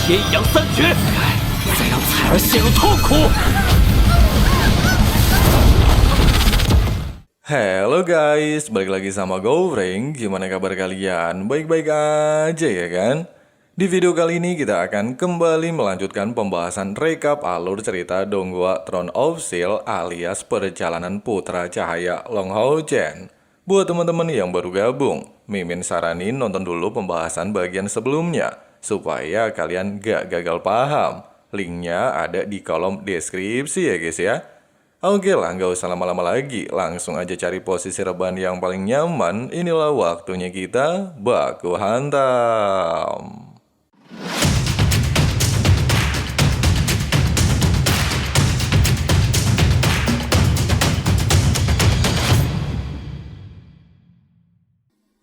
天阳三绝，再让彩儿陷入痛苦。 Halo guys, balik lagi sama Gofreng. Gimana kabar kalian? Baik-baik aja ya kan? Di video kali ini kita akan kembali melanjutkan pembahasan rekap alur cerita Donghua Throne of Steel alias Perjalanan Putra Cahaya Long Hao Chen. Buat teman-teman yang baru gabung, Mimin saranin nonton dulu pembahasan bagian sebelumnya supaya kalian gak gagal paham. Linknya ada di kolom deskripsi ya guys ya. Oke lah, nggak usah lama-lama lagi, langsung aja cari posisi rebahan yang paling nyaman. Inilah waktunya kita baku hantam.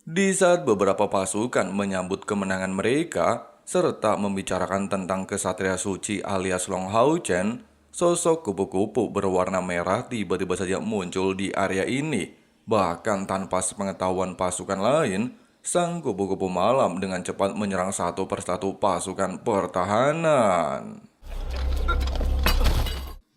Di saat beberapa pasukan menyambut kemenangan mereka, serta membicarakan tentang kesatria suci alias Long Hao Chen, sosok kupu-kupu berwarna merah tiba-tiba saja muncul di area ini. Bahkan tanpa sepengetahuan pasukan lain, sang kupu-kupu malam dengan cepat menyerang satu persatu pasukan pertahanan.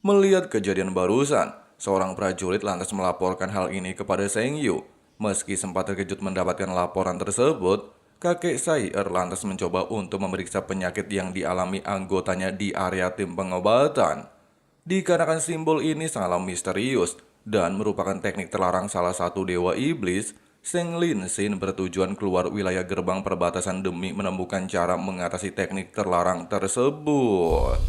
Melihat kejadian barusan, seorang prajurit lantas melaporkan hal ini kepada Seng Yu. Meski sempat terkejut mendapatkan laporan tersebut, kakek Sai-er lantas mencoba untuk memeriksa penyakit yang dialami anggotanya di area tim pengobatan. Dikarenakan simbol ini sangatlah misterius dan merupakan teknik terlarang salah satu dewa iblis, Seng Lin Xin bertujuan keluar wilayah gerbang perbatasan demi menemukan cara mengatasi teknik terlarang tersebut.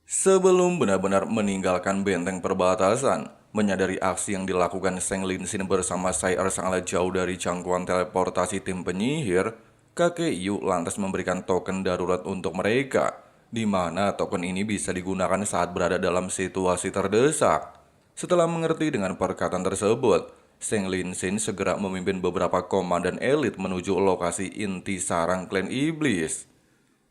Sebelum benar-benar meninggalkan benteng perbatasan, menyadari aksi yang dilakukan Seng Lin Xin bersama Sai-er sangatlah jauh dari jangkauan teleportasi tim penyihir, kakek Yu lantas memberikan token darurat untuk mereka, di mana token ini bisa digunakan saat berada dalam situasi terdesak. Setelah mengerti dengan perkataan tersebut, Seng Lin Xin segera memimpin beberapa komandan elit menuju lokasi inti sarang klan iblis.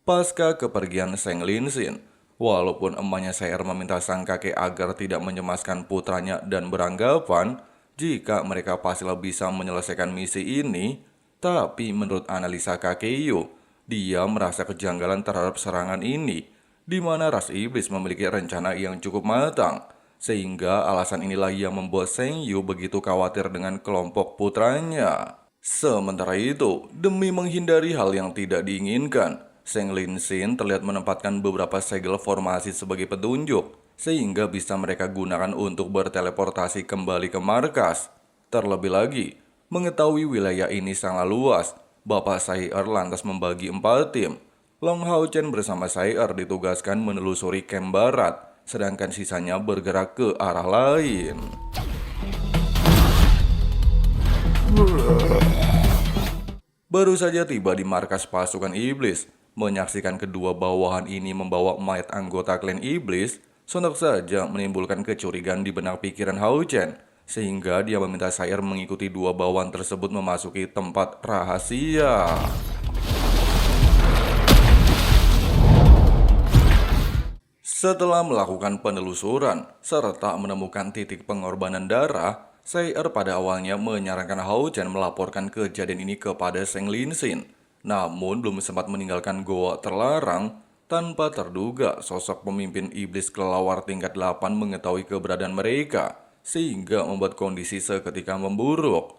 Pasca kepergian Seng Lin Xin, walaupun emaknya Sai-er meminta sang kakek agar tidak mencemaskan putranya dan beranggapan jika mereka pastilah bisa menyelesaikan misi ini, tapi menurut analisa kakek Yu, dia merasa kejanggalan terhadap serangan ini, di mana ras iblis memiliki rencana yang cukup matang, sehingga alasan inilah yang membuat Seng Yu begitu khawatir dengan kelompok putranya. Sementara itu, demi menghindari hal yang tidak diinginkan, Seng Lin Xin terlihat menempatkan beberapa segel formasi sebagai petunjuk, sehingga bisa mereka gunakan untuk berteleportasi kembali ke markas. Terlebih lagi, mengetahui wilayah ini sangat luas, Bapak Sai-er lantas membagi 4 tim. Long Hao Chen bersama Sai-er ditugaskan menelusuri camp barat, sedangkan sisanya bergerak ke arah lain. Baru saja tiba di markas pasukan iblis, menyaksikan kedua bawahan ini membawa mayat anggota klan iblis, sontak saja menimbulkan kecurigaan di benak pikiran Hao Chen, sehingga dia meminta Sai-er mengikuti dua bawahan tersebut memasuki tempat rahasia. Setelah melakukan penelusuran serta menemukan titik pengorbanan darah, Sai-er pada awalnya menyarankan Hao Chen melaporkan kejadian ini kepada Seng Lin Xin. Namun belum sempat meninggalkan goa terlarang, tanpa terduga sosok pemimpin iblis kelelawar tingkat 8 mengetahui keberadaan mereka, sehingga membuat kondisi seketika memburuk.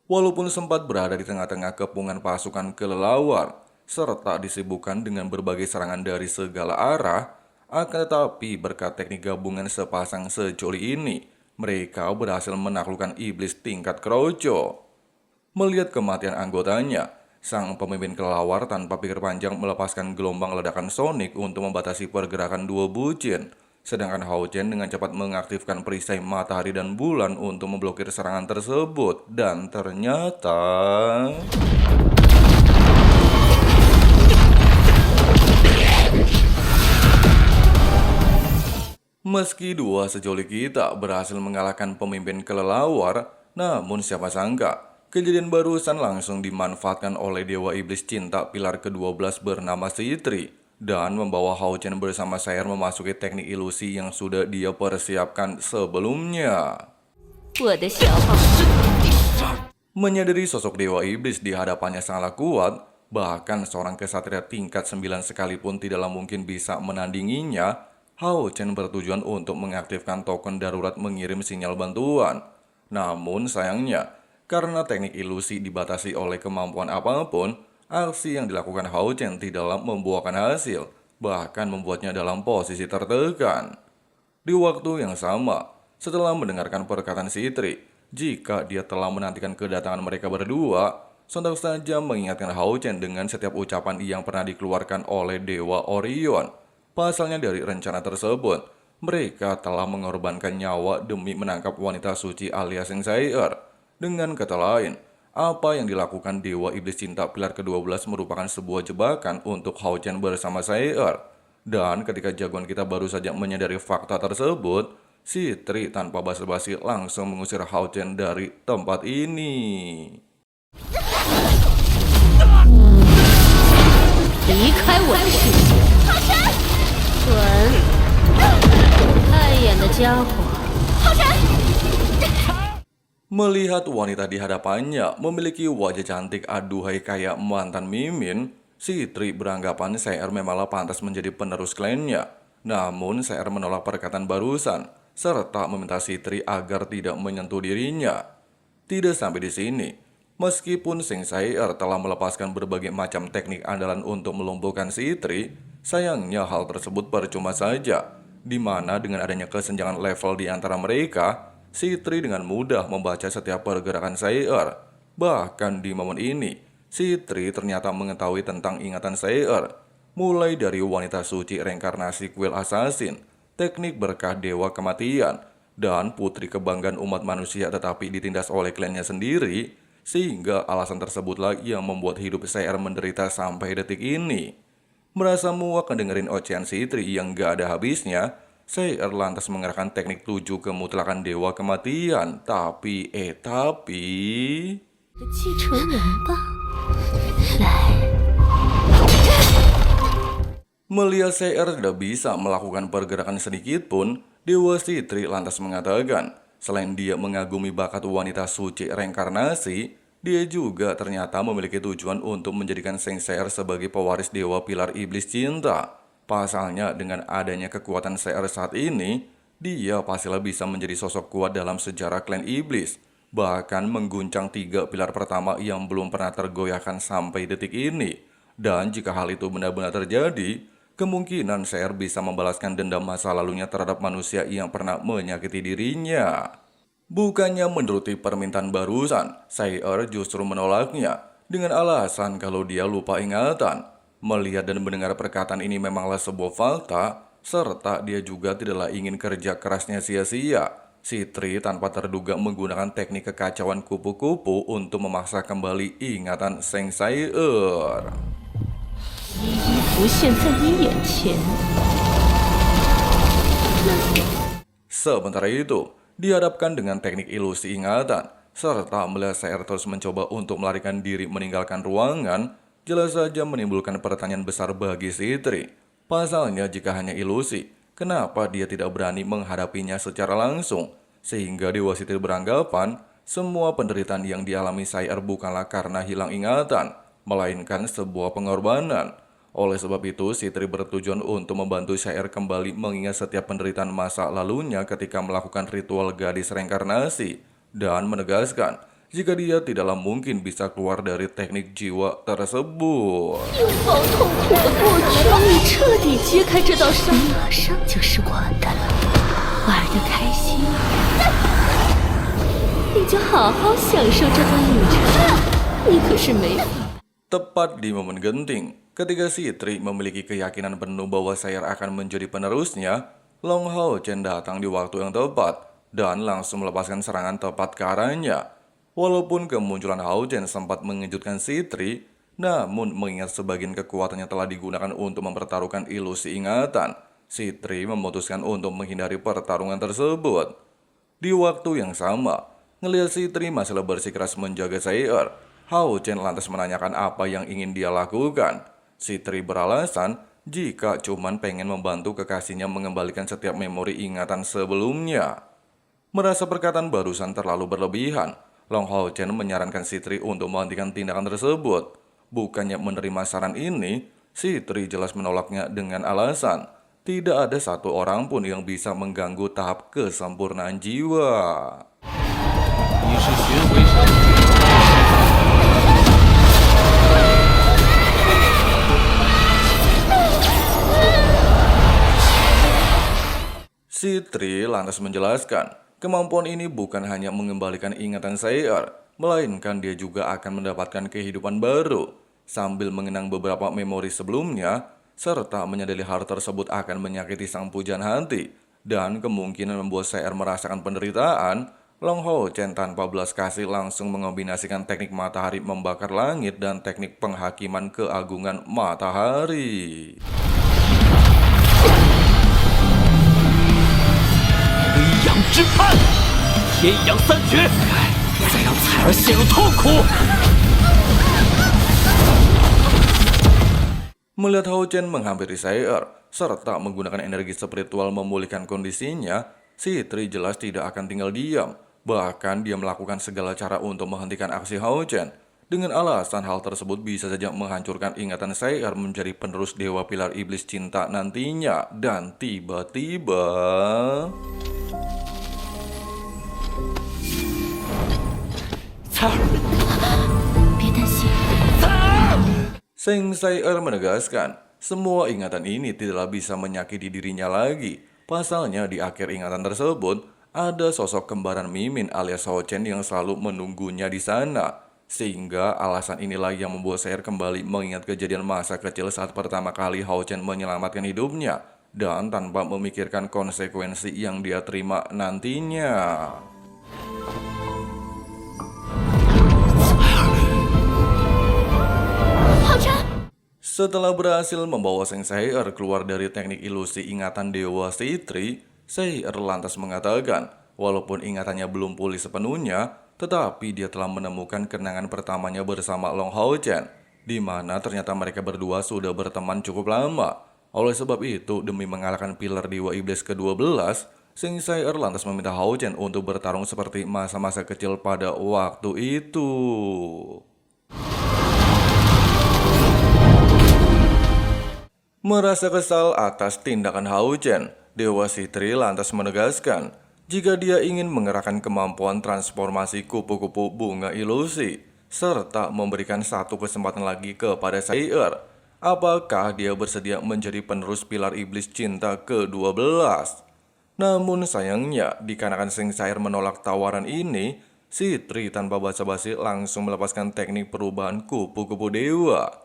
Walaupun sempat berada di tengah-tengah kepungan pasukan kelelawar, serta disibukkan dengan berbagai serangan dari segala arah, akan tetapi berkat teknik gabungan sepasang sejoli ini, mereka berhasil menaklukkan iblis tingkat kroco. Melihat kematian anggotanya, sang pemimpin kelelawar tanpa pikir panjang melepaskan gelombang ledakan sonik untuk membatasi pergerakan dua bucin. Sedangkan Hao Chen dengan cepat mengaktifkan perisai matahari dan bulan untuk memblokir serangan tersebut. Dan ternyata... meski dua sejoli kita berhasil mengalahkan pemimpin kelelawar, namun siapa sangka kejadian barusan langsung dimanfaatkan oleh dewa iblis cinta pilar ke-12 bernama Citri, dan membawa Hao Chen bersama Sai-er memasuki teknik ilusi yang sudah dia persiapkan sebelumnya. Menyadari sosok dewa iblis di hadapannya sangatlah kuat, Bahkan seorang kesatria tingkat 9 sekalipun tidaklah mungkin bisa menandinginya. Hao Chen bertujuan untuk mengaktifkan token darurat mengirim sinyal bantuan. Namun sayangnya, karena teknik ilusi dibatasi oleh kemampuan apapun, aksi yang dilakukan Hao Chen tidaklah membuahkan hasil, bahkan membuatnya dalam posisi tertekan. Di waktu yang sama, setelah mendengarkan perkataan si Tri, jika dia telah menantikan kedatangan mereka berdua, sontak saja mengingatkan Hao Chen dengan setiap ucapan yang pernah dikeluarkan oleh Dewa Orion. Pasalnya dari rencana tersebut, mereka telah mengorbankan nyawa demi menangkap wanita suci alias Seng Sayer. Dengan kata lain, apa yang dilakukan Dewa Iblis Cinta Pilar ke-12 merupakan sebuah jebakan untuk Hao Chen bersama Sayer. Dan ketika jagoan kita baru saja menyadari fakta tersebut, si Tri tanpa basa-basi langsung mengusir Hao Chen dari tempat ini. 离开我的世界！蠢，碍眼的家伙！ Melihat wanita di hadapannya memiliki wajah cantik aduhai kayak mantan Mimin, si Tri beranggapan Sayer memanglah pantas menjadi penerus klannya. Namun Sayer menolak perkataan barusan, serta meminta si Tri agar tidak menyentuh dirinya. Tidak sampai di sini, meskipun Seng Sayer telah melepaskan berbagai macam teknik andalan untuk melumpuhkan si Tri, sayangnya hal tersebut percuma saja, di mana dengan adanya kesenjangan level di antara mereka, si Tri dengan mudah membaca setiap pergerakan Sayer. Bahkan di momen ini, si Tri ternyata mengetahui tentang ingatan Sayer, mulai dari wanita suci reinkarnasi kuil assassin, teknik berkah dewa kematian, dan putri kebanggaan umat manusia tetapi ditindas oleh klannya sendiri, sehingga alasan tersebutlah yang membuat hidup Sayer menderita sampai detik ini. Merasa muak dengerin ocehan si Tri yang gak ada habisnya, Sayer lantas mengerahkan teknik 7 kemutlakan dewa kematian. Tapi... 继承人吧，来。 Melihat Sayer tidak bisa melakukan pergerakan sedikit pun, Dewa si Tri lantas mengatakan, selain dia mengagumi bakat wanita suci reinkarnasi, dia juga ternyata memiliki tujuan untuk menjadikan Seng Sayer sebagai pewaris Dewa Pilar Iblis Cinta. Pasalnya dengan adanya kekuatan Sayer saat ini, dia pastilah bisa menjadi sosok kuat dalam sejarah klan Iblis, bahkan mengguncang 3 pilar pertama yang belum pernah tergoyahkan sampai detik ini. Dan jika hal itu benar-benar terjadi, kemungkinan Sayer bisa membalaskan dendam masa lalunya terhadap manusia yang pernah menyakiti dirinya. Bukannya menuruti permintaan barusan, Sayer justru menolaknya dengan alasan kalau dia lupa ingatan. Melihat dan mendengar perkataan ini memanglah sebuah fakta, serta dia juga tidaklah ingin kerja kerasnya sia-sia. Si Tri tanpa terduga menggunakan teknik kekacauan kupu-kupu untuk memaksa kembali ingatan Seng Sayer. 一一浮现在你眼前。 Sementara itu, dihadapkan dengan teknik ilusi ingatan, serta melihat Sayer terus mencoba untuk melarikan diri meninggalkan ruangan, jelas saja menimbulkan pertanyaan besar bagi si Tri. Pasalnya jika hanya ilusi, kenapa dia tidak berani menghadapinya secara langsung? Sehingga Dewa Siti beranggapan, semua penderitaan yang dialami Sayer bukanlah karena hilang ingatan, melainkan sebuah pengorbanan. Oleh sebab itu, si Tri bertujuan untuk membantu Sayer kembali mengingat setiap penderitaan masa lalunya ketika melakukan ritual gadis reinkarnasi, dan menegaskan jika dia tidaklah mungkin bisa keluar dari teknik jiwa tersebut. 拥抱痛苦的过去，帮你彻底揭开这道伤，马上就是我的了。玩得开心，你就好好享受这段旅程。你可是没法。 Tepat di momen genting, ketika si Tri memiliki keyakinan penuh bahwa Sayer akan menjadi penerusnya, Long Hao Chen datang di waktu yang tepat dan langsung melepaskan serangan tepat ke arahnya. Walaupun kemunculan Hao Chen sempat mengejutkan si Tri, namun mengingat sebagian kekuatannya telah digunakan untuk mempertaruhkan ilusi ingatan, si Tri memutuskan untuk menghindari pertarungan tersebut. Di waktu yang sama, ngelihat si Tri masih bersikeras menjaga Sayer, Hao Chen lantas menanyakan apa yang ingin dia lakukan. Si Tri beralasan jika cuman pengen membantu kekasihnya mengembalikan setiap memori ingatan sebelumnya. Merasa perkataan barusan terlalu berlebihan, Long Hao Chen menyarankan si Tri untuk menghentikan tindakan tersebut. Bukannya menerima saran ini, si Tri jelas menolaknya dengan alasan tidak ada satu orang pun yang bisa mengganggu tahap kesempurnaan jiwa. 你是寻回神。 Si Tri lantas menjelaskan, kemampuan ini bukan hanya mengembalikan ingatan Sei'er, melainkan dia juga akan mendapatkan kehidupan baru. Sambil mengenang beberapa memori sebelumnya, serta menyadari hal tersebut akan menyakiti sang pujaan hati, dan kemungkinan membuat Sei'er merasakan penderitaan, Long Hao Chen tanpa belas kasih langsung mengombinasikan teknik matahari membakar langit dan teknik penghakiman keagungan matahari. 微阳之盼，天阳三绝，再让彩儿陷入痛苦。 Melihat Hao Chen menghampiri Sei'er, serta menggunakan energi spiritual memulihkan kondisinya, si Tri jelas tidak akan tinggal diam. Bahkan dia melakukan segala cara untuk menghentikan aksi Hao Chen. Dengan alasan hal tersebut bisa saja menghancurkan ingatan Sei'er menjadi penerus Dewa Pilar Iblis Cinta nantinya. Dan tiba-tiba... Seng Sei'er menegaskan, semua ingatan ini tidaklah bisa menyakiti dirinya lagi. Pasalnya di akhir ingatan tersebut, ada sosok kembaran Mimin alias Hao Chen yang selalu menunggunya di sana. Sehingga alasan inilah yang membuat Sei'er kembali mengingat kejadian masa kecil saat pertama kali Hao Chen menyelamatkan hidupnya. Dan tanpa memikirkan konsekuensi yang dia terima nantinya. Setelah berhasil membawa Seng Sei'er keluar dari teknik ilusi ingatan Dewa Si Tri, Sei'er lantas mengatakan, walaupun ingatannya belum pulih sepenuhnya, tetapi dia telah menemukan kenangan pertamanya bersama Long Hao Chen, di mana ternyata mereka berdua sudah berteman cukup lama. Oleh sebab itu, demi mengalahkan pilar Dewa Iblis ke-12, Seng Sei'er lantas meminta Hao Chen untuk bertarung seperti masa-masa kecil pada waktu itu. Merasa kesal atas tindakan Hao Chen, Dewa Si Tri lantas menegaskan jika dia ingin mengerahkan kemampuan transformasi kupu-kupu bunga ilusi, serta memberikan satu kesempatan lagi kepada Sei'er. Apakah dia bersedia menjadi penerus pilar iblis cinta ke-12? Namun sayangnya, dikarenakan Seng Sei'er menolak tawaran ini, Si Tri tanpa basa-basi langsung melepaskan teknik perubahan kupu-kupu dewa.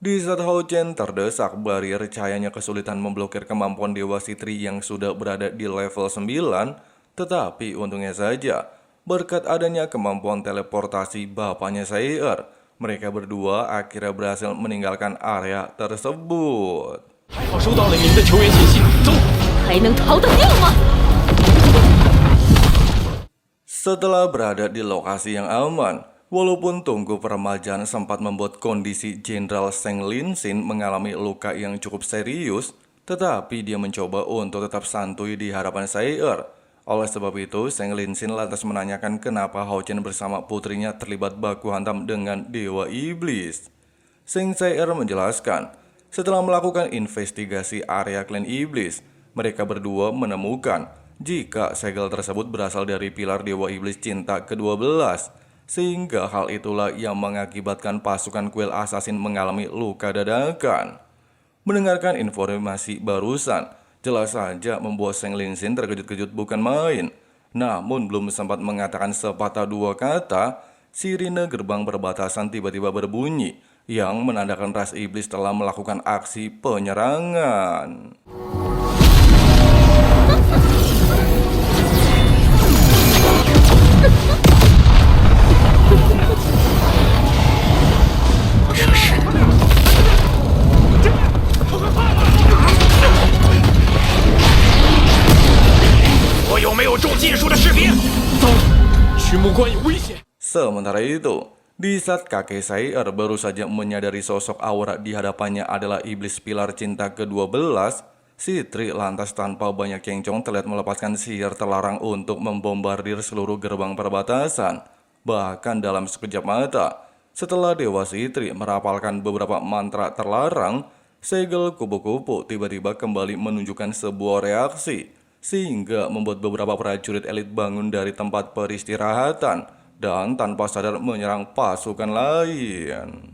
Di saat Hao Chen terdesak, barrier cahayanya kesulitan memblokir kemampuan Dewa Si Tri yang sudah berada di level 9, tetapi untungnya saja, berkat adanya kemampuan teleportasi bapaknya Sei'er, mereka berdua akhirnya berhasil meninggalkan area tersebut. 还好收到了你们的求援信息，走。还能逃得掉吗？ Setelah berada di lokasi yang aman, walaupun Tungku Peremajaan sempat membuat kondisi Jenderal Seng Linsin mengalami luka yang cukup serius, tetapi dia mencoba untuk tetap santuy di hadapan Sei'er. Oleh sebab itu, Seng Linsin lantas menanyakan kenapa Hao Chen bersama putrinya terlibat baku hantam dengan Dewa Iblis. Seng Sei'er menjelaskan, setelah melakukan investigasi area klan Iblis, mereka berdua menemukan jika segel tersebut berasal dari pilar Dewa Iblis Cinta ke-12. Sehingga hal itulah yang mengakibatkan pasukan kuil assassin mengalami luka dadakan. Mendengarkan informasi barusan, jelas saja membuat Seng Linsin terkejut-kejut bukan main. Namun belum sempat mengatakan sepatah dua kata, sirine gerbang perbatasan tiba-tiba berbunyi, yang menandakan ras iblis telah melakukan aksi penyerangan. Sementara itu, di saat kakek Sei'er baru saja menyadari sosok aura di hadapannya adalah iblis pilar cinta ke-12, Si Tri lantas tanpa banyak kencong terlihat melepaskan sihir terlarang untuk membombardir seluruh gerbang perbatasan. Bahkan dalam sekejap mata, Setelah Dewa Sitri merapalkan beberapa mantra terlarang, segel kupu-kupu tiba-tiba kembali menunjukkan sebuah reaksi, sehingga membuat beberapa prajurit elit bangun dari tempat peristirahatan dan tanpa sadar menyerang pasukan lain.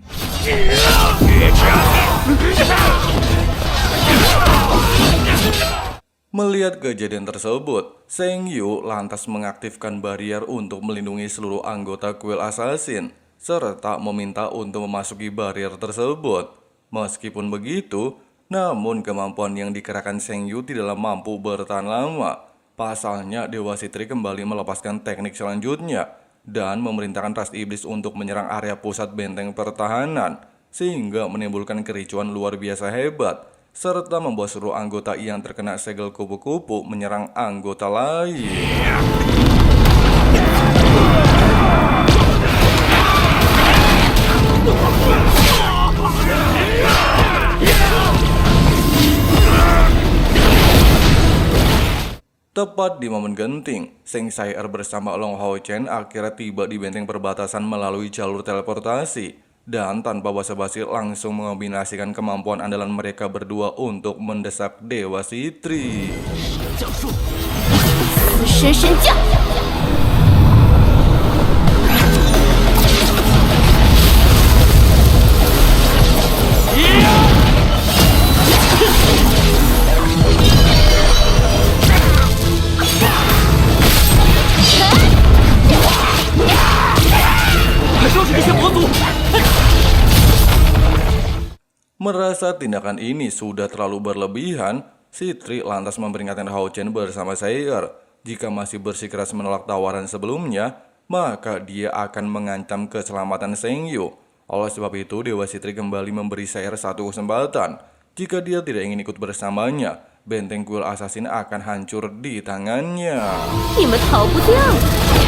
Melihat kejadian tersebut, Sheng Yu lantas mengaktifkan barrier untuk melindungi seluruh anggota kuil assassin, serta meminta untuk memasuki barrier tersebut. Meskipun begitu, namun kemampuan yang dikerahkan Sheng Yu tidaklah mampu bertahan lama. Pasalnya, Dewa Sitri kembali melepaskan teknik selanjutnya dan memerintahkan ras iblis untuk menyerang area pusat benteng pertahanan, sehingga menimbulkan kericuan luar biasa hebat, serta membuat seluruh anggota yang terkena segel kupu-kupu menyerang anggota lain. Tepat di momen genting, Sheng Sai bersama Long Hao Chen akhirnya tiba di benteng perbatasan melalui jalur teleportasi, dan tanpa basa-basi langsung mengombinasikan kemampuan andalan mereka berdua untuk mendesak Dewa Sitri. 死神神将。 Merasa tindakan ini sudah terlalu berlebihan, Sitri lantas memperingatkan Hao Chen bersama Sei'er. Jika masih bersikeras menolak tawaran sebelumnya, maka dia akan mengancam keselamatan Sheng Yu. Oleh sebab itu, Dewa Sitri kembali memberi Sei'er satu kesempatan. Jika dia tidak ingin ikut bersamanya, benteng kuil assassin akan hancur di tangannya. 你们逃不掉的。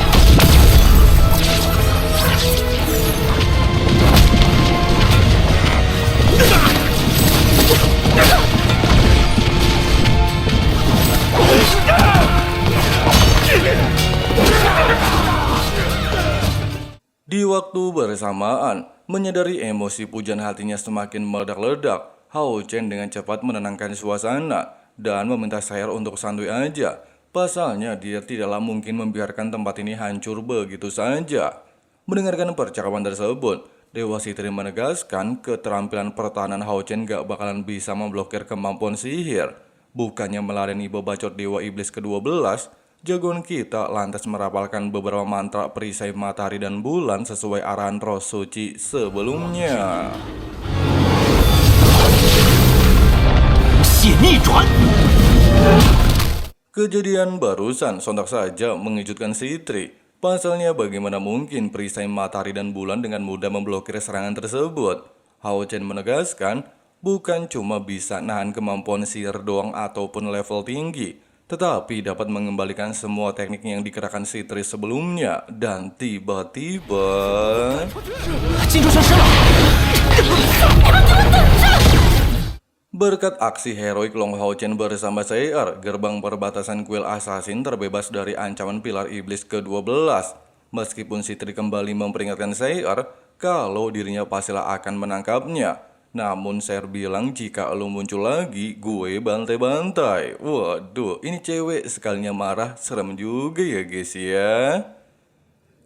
Di waktu bersamaan, menyadari emosi pujian hatinya semakin meledak-ledak, Hao Chen dengan cepat menenangkan suasana dan meminta Sei'er untuk santuy aja. Pasalnya dia tidaklah mungkin membiarkan tempat ini hancur begitu saja. Mendengarkan percakapan tersebut, Dewa Sitri menegaskan keterampilan pertahanan Hao Chen gak bakalan bisa memblokir kemampuan sihir. Bukannya meladeni bebacot Dewa Iblis ke-12, jagoan kita lantas merapalkan beberapa mantra perisai matahari dan bulan sesuai arahan roh suci sebelumnya. Kejadian barusan sontak saja mengejutkan Sitri. Pasalnya bagaimana mungkin perisai matahari dan bulan dengan mudah memblokir serangan tersebut? Hao Chen menegaskan, bukan cuma bisa nahan kemampuan sihir doang ataupun level tinggi, tetapi dapat mengembalikan semua teknik yang dikerahkan Sitri sebelumnya. Dan tiba-tiba... Berkat aksi heroik Long Hao Chen bersama Sei'er, gerbang perbatasan kuil assassin terbebas dari ancaman pilar iblis ke-12. Meskipun Sitri kembali memperingatkan Sei'er kalau dirinya pastilah akan menangkapnya, namun Sei'er bilang jika lo muncul lagi, gue bantai-bantai. Waduh, ini cewek sekalinya marah, serem juga ya guys ya.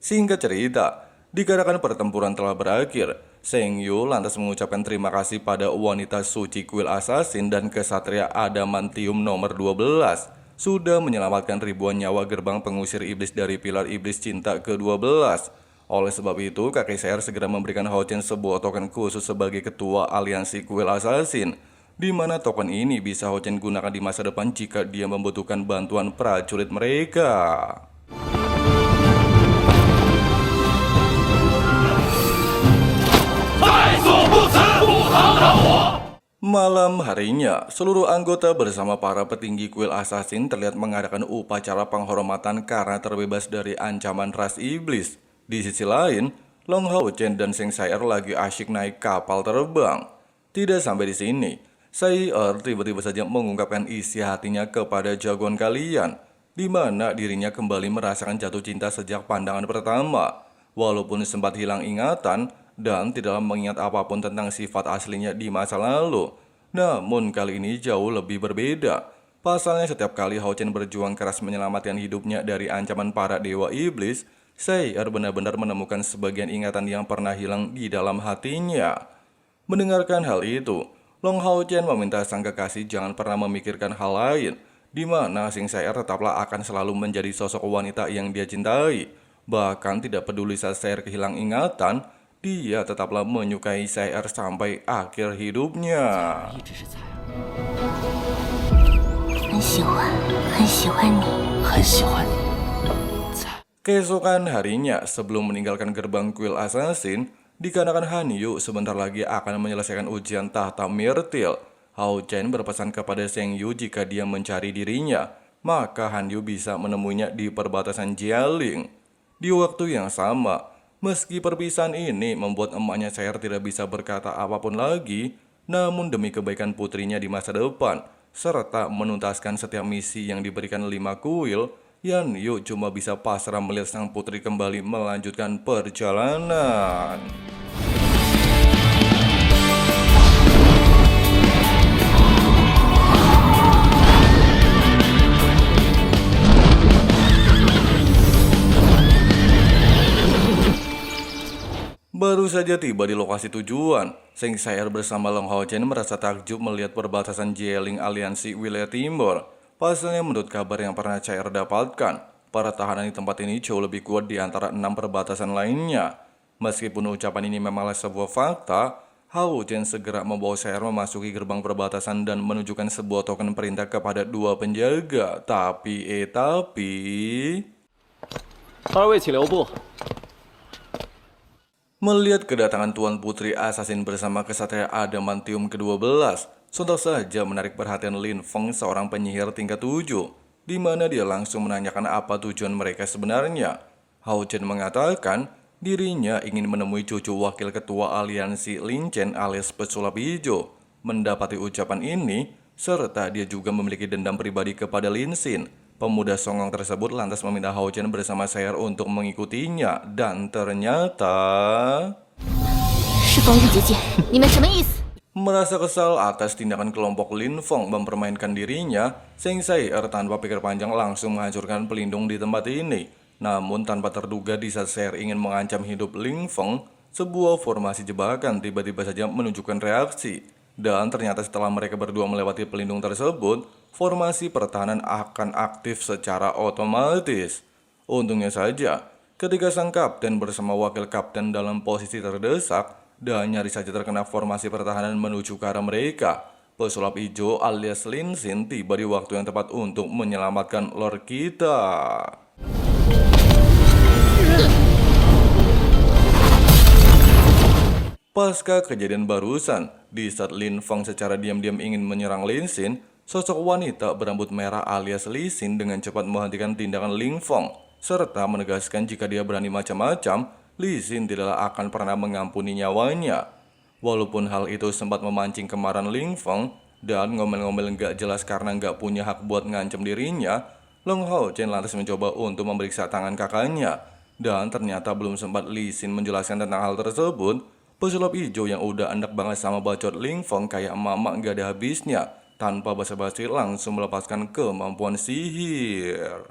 Singkat cerita, dikarenakan pertempuran telah berakhir, Sheng Yu lantas mengucapkan terima kasih pada wanita suci kuil assassin dan kesatria adamantium nomor 12 sudah menyelamatkan ribuan nyawa gerbang pengusir iblis dari pilar iblis cinta ke-12. Oleh sebab itu, kakek Sei'er segera memberikan Hao Chen sebuah token khusus sebagai ketua aliansi kuil assassin, di mana token ini bisa Hao Chen gunakan di masa depan jika dia membutuhkan bantuan prajurit mereka. Malam harinya, seluruh anggota bersama para petinggi kuil assassin terlihat mengadakan upacara penghormatan karena terbebas dari ancaman ras iblis. Di sisi lain, Long Hao Chen dan Sheng Sai lagi asyik naik kapal terbang. Tidak sampai di sini, Sei'er tiba-tiba saja mengungkapkan isi hatinya kepada jagoan kalian, di mana dirinya kembali merasakan jatuh cinta sejak pandangan pertama. Walaupun sempat hilang ingatan, dan tidaklah mengingat apapun tentang sifat aslinya di masa lalu. Namun kali ini jauh lebih berbeda. Pasalnya setiap kali Hao Chen berjuang keras menyelamatkan hidupnya dari ancaman para dewa iblis, Sai-Er benar-benar menemukan sebagian ingatan yang pernah hilang di dalam hatinya. Mendengarkan hal itu, Long Hao Chen meminta sang kekasih jangan pernah memikirkan hal lain, di mana Sing Sai-Er tetaplah akan selalu menjadi sosok wanita yang dia cintai. Bahkan tidak peduli saat Sai-Er kehilang ingatan, dia tetaplah menyukai Sai-Er sampai akhir hidupnya. 一直是彩儿，很喜欢，很喜欢你。很喜欢你。彩， Keesokan harinya, sebelum meninggalkan gerbang kuil assassin, dikarenakan Han Yu sebentar lagi akan menyelesaikan ujian tahta Myrtil. Hao Chen berpesan kepada Sheng Yu jika dia mencari dirinya, maka Han Yu bisa menemuinya di perbatasan Jialing. Di waktu yang sama, meski perpisahan ini membuat emaknya Sai-Er tidak bisa berkata apapun lagi, namun demi kebaikan putrinya di masa depan, serta menuntaskan setiap misi yang diberikan 5 kuil, Han Yu cuma bisa pasrah melihat sang putri kembali melanjutkan perjalanan. Baru saja tiba di lokasi tujuan, Sing Sai-Er bersama Long Hao Chen merasa takjub melihat perbatasan Jialing Aliansi Wilayah Timur. Pasalnya menurut kabar yang pernah Sai-Er dapatkan, para tahanan di tempat ini jauh lebih kuat di antara 6 perbatasan lainnya. Meskipun ucapan ini memanglah sebuah fakta, Hao Chen segera membawa Sai-Er memasuki gerbang perbatasan dan menunjukkan sebuah token perintah kepada 2 penjaga. Tapi... 二位请留步。 Melihat kedatangan Tuan Putri Assassin bersama kesatria Adamantium ke-12, sontak saja menarik perhatian Lin Feng, seorang penyihir tingkat 7, di mana dia langsung menanyakan apa tujuan mereka sebenarnya. Hao Chen mengatakan dirinya ingin menemui cucu wakil ketua aliansi Lin Chen alias pesulap hijau. Mendapati ucapan ini, serta dia juga memiliki dendam pribadi kepada Lin Xin. Pemuda songong tersebut lantas meminta Hao Chen bersama Sai-Er untuk mengikutinya, dan ternyata... 是风玉姐姐，你们什么意思？ Merasa kesal atas tindakan kelompok Lin Feng mempermainkan dirinya, Sing Sai-Er tanpa pikir panjang langsung menghancurkan pelindung di tempat ini. Namun tanpa terduga di saat Sai-Er ingin mengancam hidup Lin Feng, sebuah formasi jebakan tiba-tiba saja menunjukkan reaksi. Dan ternyata setelah mereka berdua melewati pelindung tersebut, formasi pertahanan akan aktif secara otomatis. Untungnya saja, ketika sang kapten bersama wakil kapten dalam posisi terdesak, dan nyaris saja terkena formasi pertahanan menuju ke arah mereka, pesulap hijau alias Lin Xin tiba di waktu yang tepat untuk menyelamatkan Lord kita. Pasca kejadian barusan, di saat Lin Feng secara diam-diam ingin menyerang Lin Xin, sosok wanita berambut merah alias Li Xin dengan cepat menghentikan tindakan Lin Feng, serta menegaskan jika dia berani macam-macam, Li Xin tidaklah akan pernah mengampuni nyawanya. Walaupun hal itu sempat memancing kemarahan Lin Feng, dan ngomel-ngomel nggak jelas karena nggak punya hak buat ngancam dirinya, Long Hao Chen lantas mencoba untuk memeriksa tangan kakaknya. Dan ternyata belum sempat Li Xin menjelaskan tentang hal tersebut, pesulap hijau yang udah enak banget sama bacot Lin Feng kayak emak-emak gak ada habisnya, tanpa basa-basi langsung melepaskan kemampuan sihir.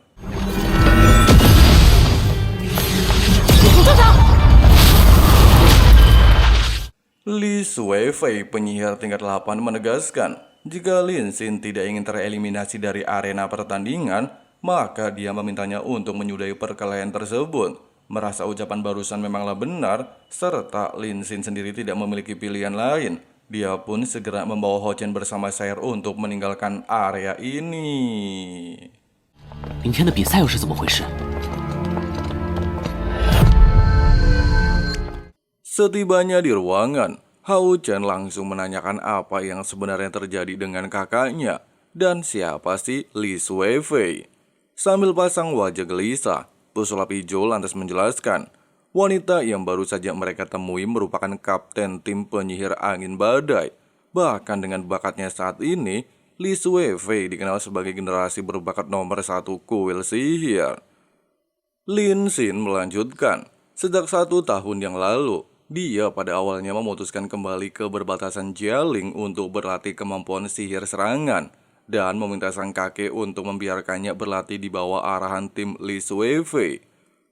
Li Suifei, penyihir tingkat 8, menegaskan jika Lin Xin tidak ingin tereliminasi dari arena pertandingan, maka dia memintanya untuk menyudahi perkelahian tersebut. Merasa ucapan barusan memanglah benar, serta Lin Xin sendiri tidak memiliki pilihan lain. Dia pun segera membawa Hao Chen bersama Sai-Er untuk meninggalkan area ini. 明天的比赛又是怎么回事？ Setibanya di ruangan, Hao Chen langsung menanyakan apa yang sebenarnya terjadi dengan kakaknya dan siapa sih Li Suifei. Sambil pasang wajah gelisah, pesulap hijau lantas menjelaskan, wanita yang baru saja mereka temui merupakan kapten tim penyihir angin badai. Bahkan dengan bakatnya saat ini, Li Suifei dikenal sebagai generasi berbakat nomor 1 kuil sihir. Lin Xin melanjutkan, sejak 1 tahun yang lalu, Dia pada awalnya memutuskan kembali ke perbatasan Jialing untuk berlatih kemampuan sihir serangan dan meminta sang kakek untuk membiarkannya berlatih di bawah arahan tim Li Suifei.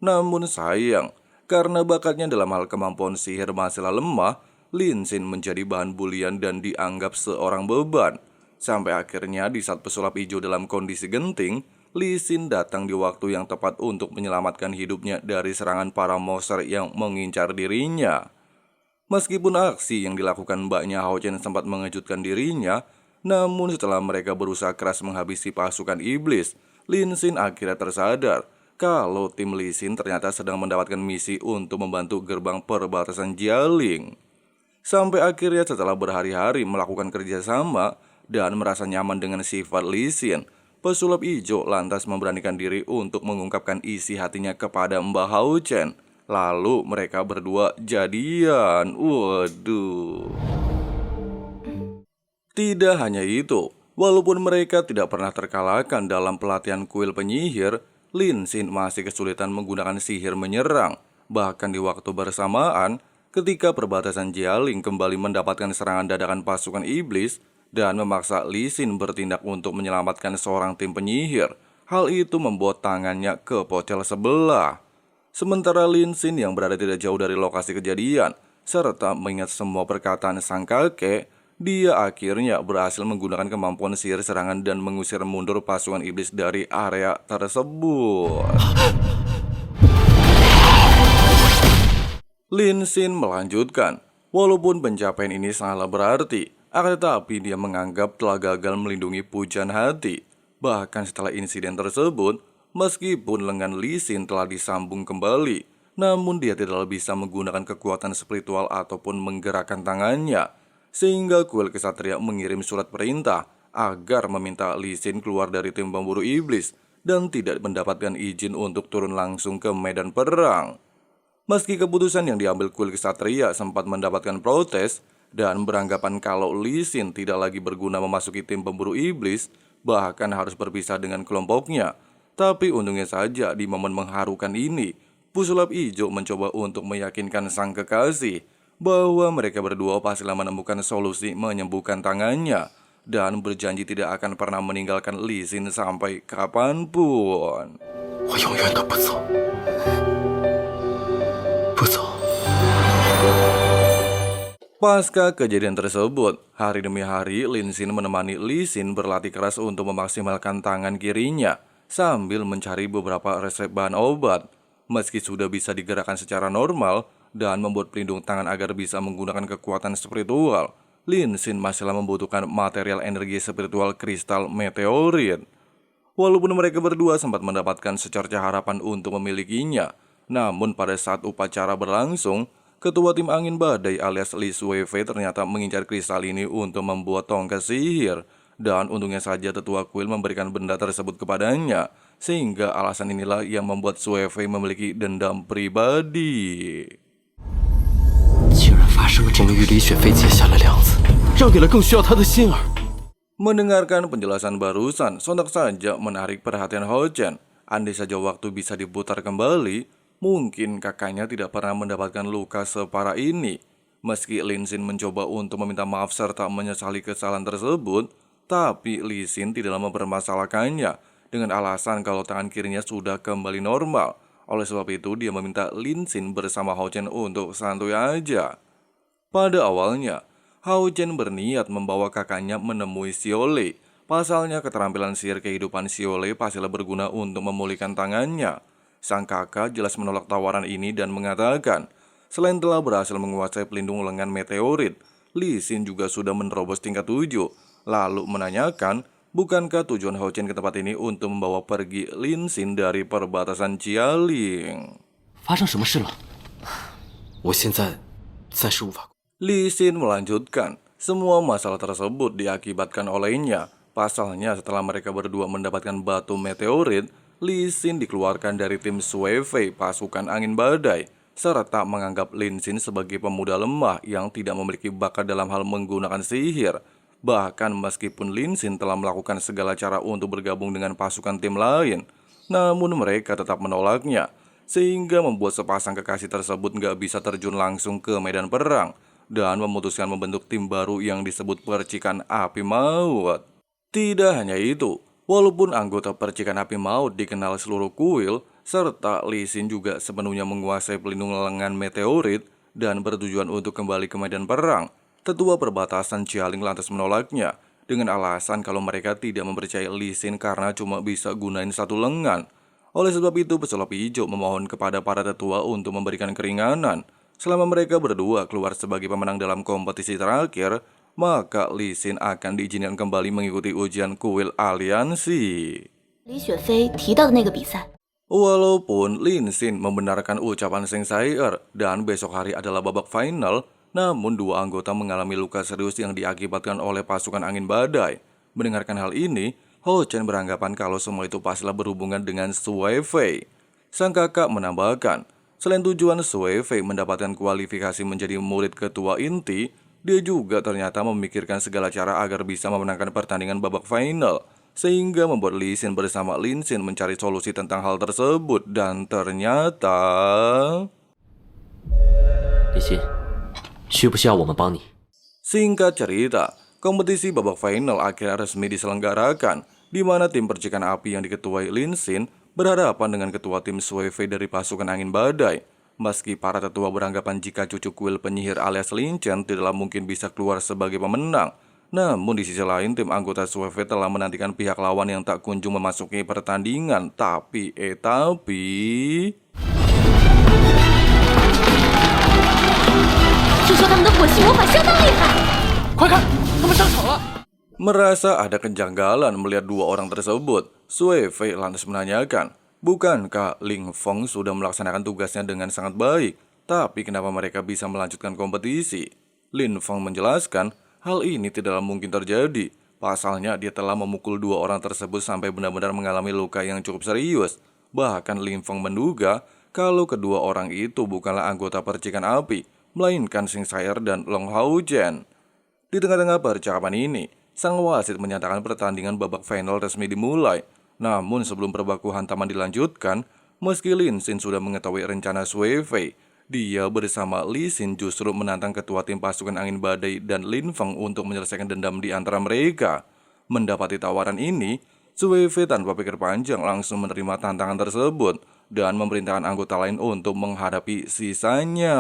Namun sayang, karena bakatnya dalam hal kemampuan sihir masihlah lemah, Lin Xin menjadi bahan bulian dan dianggap seorang beban. Sampai akhirnya di saat pesulap hijau dalam kondisi genting, Li Xin datang di waktu yang tepat untuk menyelamatkan hidupnya dari serangan para monster yang mengincar dirinya. Meskipun aksi yang dilakukan mbaknya Hao Chen sempat mengejutkan dirinya, namun setelah mereka berusaha keras menghabisi pasukan iblis, Lin Xin akhirnya tersadar kalau tim Li Xin ternyata sedang mendapatkan misi untuk membantu gerbang perbatasan Jialing. Sampai akhirnya setelah berhari-hari melakukan kerjasama dan merasa nyaman dengan sifat Li Xin, pesulap hijau lantas memberanikan diri untuk mengungkapkan isi hatinya kepada Mbak Hao Chen. Lalu mereka berdua jadian. Waduh. Tidak hanya itu, walaupun mereka tidak pernah terkalahkan dalam pelatihan kuil penyihir, Lin Xin masih kesulitan menggunakan sihir menyerang. Bahkan di waktu bersamaan, ketika perbatasan Jialing kembali mendapatkan serangan dadakan pasukan iblis dan memaksa Li Xin bertindak untuk menyelamatkan seorang tim penyihir, hal itu membuat tangannya kepocel sebelah. Sementara Lin Xin yang berada tidak jauh dari lokasi kejadian, serta mengingat semua perkataan sang kakek, dia akhirnya berhasil menggunakan kemampuan sihir serangan dan mengusir mundur pasukan iblis dari area tersebut. Lin Xin melanjutkan, walaupun pencapaian ini sangatlah berarti, akan tetapi dia menganggap telah gagal melindungi pujaan hati. Bahkan setelah insiden tersebut, meskipun lengan Li Xin telah disambung kembali, namun dia tidak bisa menggunakan kekuatan spiritual ataupun menggerakkan tangannya. Sehingga kuil kesatria mengirim surat perintah agar meminta Li Xin keluar dari tim pemburu iblis dan tidak mendapatkan izin untuk turun langsung ke medan perang. Meski keputusan yang diambil kuil kesatria sempat mendapatkan protes dan beranggapan kalau Li Xin tidak lagi berguna memasuki tim pemburu iblis, bahkan harus berpisah dengan kelompoknya. Tapi untungnya saja di momen mengharukan ini, pesulap hijau mencoba untuk meyakinkan sang kekasih bahwa mereka berdua pastilah menemukan solusi menyembuhkan tangannya dan berjanji tidak akan pernah meninggalkan Li Xin sampai kapanpun. Pasca kejadian tersebut, hari demi hari Lin Xin menemani Li Xin berlatih keras untuk memaksimalkan tangan kirinya sambil mencari beberapa resep bahan obat. Meski sudah bisa digerakkan secara normal dan membuat pelindung tangan agar bisa menggunakan kekuatan spiritual, Lin Xin masihlah membutuhkan material energi spiritual kristal meteorit. Walaupun mereka berdua sempat mendapatkan secerca harapan untuk memilikinya, namun pada saat upacara berlangsung, ketua tim angin badai alias Li Suifei ternyata mengincar kristal ini untuk membuat tongkat sihir. Dan untungnya saja tetua kuil memberikan benda tersebut kepadanya, sehingga alasan inilah yang membuat Suifei memiliki dendam pribadi. Mendengarkan penjelasan barusan, sontak saja menarik perhatian Hao Chen. Andai saja waktu bisa diputar kembali, mungkin kakaknya tidak pernah mendapatkan luka separah ini. Meski Lin Xin mencoba untuk meminta maaf serta menyesali kesalahan tersebut, tapi Li Xin tidak mempermasalahkannya dengan alasan kalau tangan kirinya sudah kembali normal. Oleh sebab itu, dia meminta Lin Xin bersama Hao Chen untuk santuy aja. Pada awalnya, Hao Chen berniat membawa kakaknya menemui Xiaolei. Pasalnya keterampilan sihir kehidupan Xiaolei pastilah berguna untuk memulihkan tangannya. Sang kakak jelas menolak tawaran ini dan mengatakan, selain telah berhasil menguasai pelindung lengan meteorit, Li Xin juga sudah menerobos tingkat 7. Lalu menanyakan, bukankah tujuan Hao Chen ke tempat ini untuk membawa pergi Lin Xin dari perbatasan Jialing? Li Xin melanjutkan, semua masalah tersebut diakibatkan olehnya. Pasalnya setelah mereka berdua mendapatkan batu meteorit, Li Xin dikeluarkan dari tim Suifei pasukan angin badai, serta menganggap Lin Xin sebagai pemuda lemah yang tidak memiliki bakat dalam hal menggunakan sihir. Bahkan meskipun Lin Xin telah melakukan segala cara untuk bergabung dengan pasukan tim lain, namun mereka tetap menolaknya. sehingga membuat sepasang kekasih tersebut nggak bisa terjun langsung ke medan perang dan memutuskan membentuk tim baru yang disebut Percikan Api Maut. Tidak hanya itu, walaupun anggota Percikan Api Maut dikenal seluruh kuil, serta Lee Sin juga sepenuhnya menguasai pelindung lengan meteorit dan bertujuan untuk kembali ke medan perang, tetua perbatasan Jialing lantas menolaknya dengan alasan kalau mereka tidak mempercayai Lee Sin karena cuma bisa gunain satu lengan. Oleh sebab itu, pesulap hijau memohon kepada para tetua untuk memberikan keringanan. Selama mereka berdua keluar sebagai pemenang dalam kompetisi terakhir, maka Lee Sin akan diizinkan kembali mengikuti ujian kuil aliansi. 李雪飞提到的那个比赛， Walaupun Lin Xin membenarkan ucapan Seng Saier dan besok hari adalah babak final, namun dua anggota mengalami luka serius yang diakibatkan oleh pasukan angin badai. Mendengarkan hal ini, Hou Chen beranggapan kalau semua itu pastilah berhubungan dengan Sui Fei. Sang kakak menambahkan, selain tujuan Sui Fei mendapatkan kualifikasi menjadi murid ketua inti, dia juga ternyata memikirkan segala cara agar bisa memenangkan pertandingan babak final, sehingga membuat Lee Sin bersama Lin Xin mencari solusi tentang hal tersebut. Dan ternyata 李信，需不需要我们帮你？ singkat cerita, kompetisi babak final akhirnya resmi diselenggarakan, di mana tim Percikan Api yang diketuai Lin Xin berhadapan dengan ketua tim Sui Fei dari pasukan angin badai. Meski para tetua beranggapan jika cucu kuil penyihir alias Lin Chen tidaklah mungkin bisa keluar sebagai pemenang, namun di sisi lain tim anggota Sui Fei telah menantikan pihak lawan yang tak kunjung memasuki pertandingan. Tapi 听说他们的火系魔法相当厉害。 快看，他们上场了！ merasa ada kejanggalan melihat dua orang tersebut, Sui Fei lantas menanyakan, bukankah Ling Feng sudah melaksanakan tugasnya dengan sangat baik? Tapi kenapa mereka bisa melanjutkan kompetisi? Lin Feng menjelaskan, hal ini tidaklah mungkin terjadi. Pasalnya dia telah memukul dua orang tersebut sampai benar-benar mengalami luka yang cukup serius. Bahkan Lin Feng menduga kalau kedua orang itu bukanlah anggota Percikan Api, melainkan Sing Saier dan Long Hao Chen. Di tengah-tengah percakapan ini, sang wasit menyatakan pertandingan babak final resmi dimulai. Namun sebelum perbaku hantaman dilanjutkan, meski Lin Xin sudah mengetahui rencana Sui Fei, dia bersama Lee Xin justru menantang ketua tim pasukan angin badai dan Lin Feng untuk menyelesaikan dendam di antara mereka. Mendapati tawaran ini, Sui Fei tanpa pikir panjang langsung menerima tantangan tersebut dan memerintahkan anggota lain untuk menghadapi sisanya.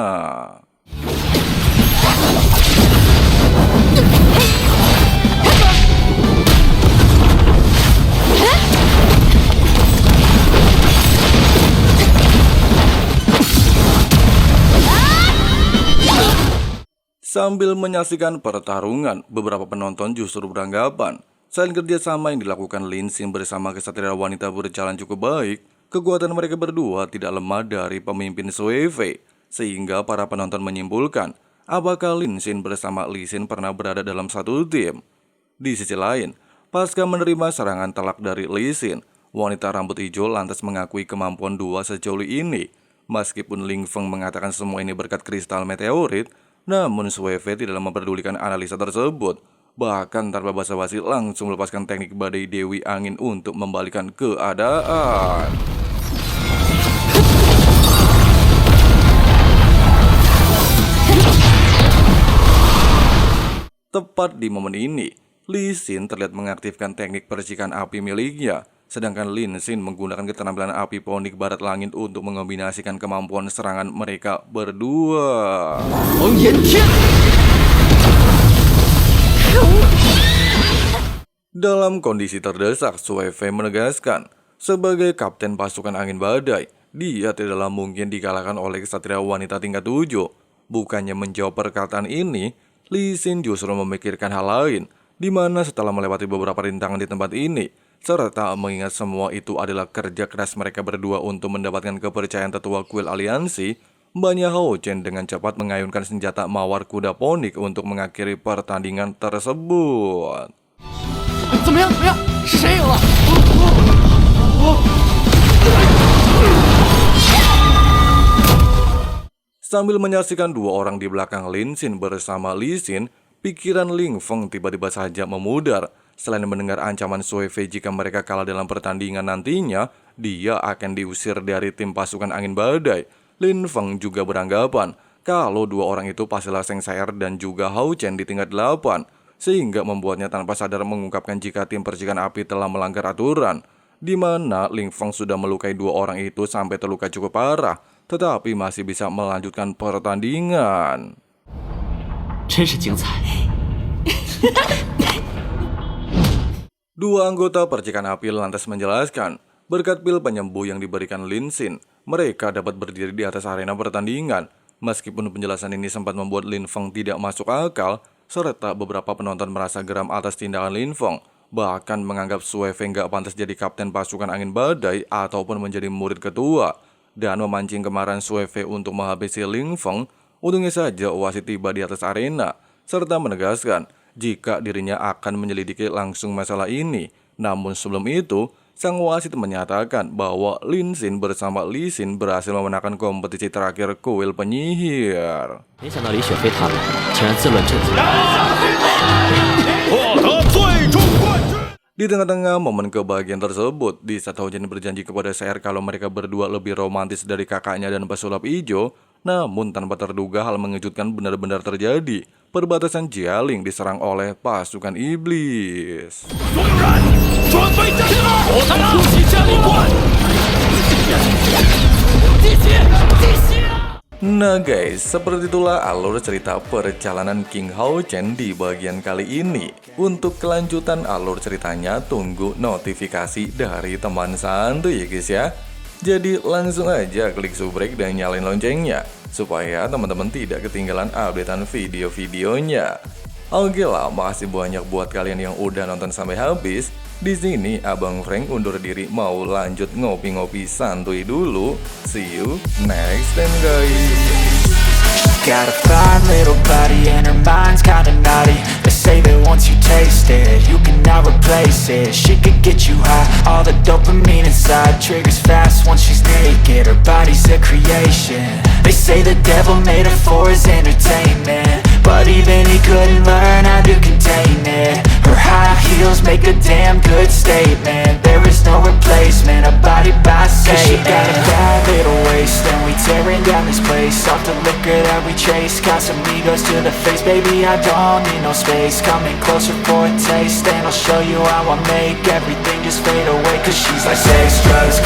Sambil menyaksikan pertarungan, beberapa penonton justru beranggapan, selain kerjasama yang dilakukan Lin Xin bersama kesatria wanita berjalan cukup baik, kekuatan mereka berdua tidak lemah dari pemimpin Sui Fei, sehingga para penonton menyimpulkan, apakah Lin Xin bersama Lee Xin pernah berada dalam satu tim. Di sisi lain, pasca menerima serangan telak dari Lee Xin, wanita rambut hijau lantas mengakui kemampuan dua sejoli ini. Meskipun Ling Feng mengatakan semua ini berkat kristal meteorit, namun Sui Fei tidak memperdulikan analisa tersebut. Bahkan tanpa basa-basi langsung melepaskan teknik badai Dewi Angin untuk membalikan keadaan. Tepat di momen ini, Lee Xin terlihat mengaktifkan teknik percikan api miliknya, sedangkan Lin Xin menggunakan keterampilan api ponik barat langit untuk mengombinasikan kemampuan serangan mereka berdua. 王炎天， Dalam kondisi terdesak, Sui Fei menegaskan, sebagai kapten pasukan angin badai, dia tidaklah mungkin dikalahkan oleh kesatria wanita tingkat 7. Bukannya menjawab perkataan ini, Lee Xin justru memikirkan hal lain, di mana setelah melewati beberapa rintangan di tempat ini, serta mengingat semua itu adalah kerja keras mereka berdua untuk mendapatkan kepercayaan tetua kuil aliansi, Mbaknya Hao Chen dengan cepat mengayunkan senjata mawar kuda ponik untuk mengakhiri pertandingan tersebut. 怎么样？怎么样？是谁赢了？ Sambil menyaksikan dua orang di belakang Lin Xin bersama Lee Xin, pikiran Ling Feng tiba-tiba saja memudar. Selain mendengar ancaman Sui Fei jika mereka kalah dalam pertandingan nantinya, dia akan diusir dari tim pasukan angin badai. Lin Feng juga beranggapan kalau dua orang itu pastilah Zheng Sai dan juga Hao Chen di tingkat 8, sehingga membuatnya tanpa sadar mengungkapkan jika tim percikan api telah melanggar aturan, di mana Lin Feng sudah melukai dua orang itu sampai terluka cukup parah, tetapi masih bisa melanjutkan pertandingan. 真是精彩。 Dua anggota percikan api lantas menjelaskan, berkat pil penyembuh yang diberikan Lin Xin, mereka dapat berdiri di atas arena pertandingan. Meskipun penjelasan ini sempat membuat Lin Feng tidak masuk akal, serta beberapa penonton merasa geram atas tindakan Lin Feng, bahkan menganggap Sui Fei nggak pantas jadi kapten pasukan angin badai ataupun menjadi murid ketua, dan memancing kemarahan Sui Fei untuk menghabisi Lin Feng. Untungnya saja wasit tiba di atas arena, serta menegaskan jika dirinya akan menyelidiki langsung masalah ini. Namun sebelum itu, sang wasit menyatakan bahwa Lin Xin bersama Li Xin berhasil memenangkan kompetisi terakhir kuil penyihir. 没想到李雪飞他们竟然自乱阵脚。 Di tengah-tengah momen kebahagiaan tersebut, di saat Hao Chen berjanji kepada Sair kalau mereka berdua lebih romantis dari kakaknya dan pesulap hijau, namun tanpa terduga hal mengejutkan benar-benar terjadi. Perbatasan Jialing diserang oleh pasukan iblis. Nah guys, seperti itulah alur cerita perjalanan King Hao Chen di bagian kali ini. Untuk kelanjutan alur ceritanya, tunggu notifikasi dari teman santuy ya guys ya. Jadi langsung aja klik subrek dan nyalain loncengnya, supaya teman-teman tidak ketinggalan updatean video-videonya. Oke lah, makasih banyak buat kalian yang udah nonton sampai habis. Di sini Abang Frank undur diri mau lanjut ngopi-ngopi santuy dulu. See you next time guys. Got a fine little body and her mind's kinda naughty. They say that once you taste it, you cannot replace it. She could get you high, all the dopamine inside triggers fast once she's naked. Her body's a creation. They say the devil made her for his entertainment, but even he couldn't learn how to contain it. Her high heels make a damn good statement. There is no replacement, a body by Satan. She got a bad little waist, and we tearing down this place off the liquor that we chase. Got some egos to the face, baby, I don't need no space. Coming closer for a taste, and I'll show you how I make everything just fade away. Cause she's like sex, drugs,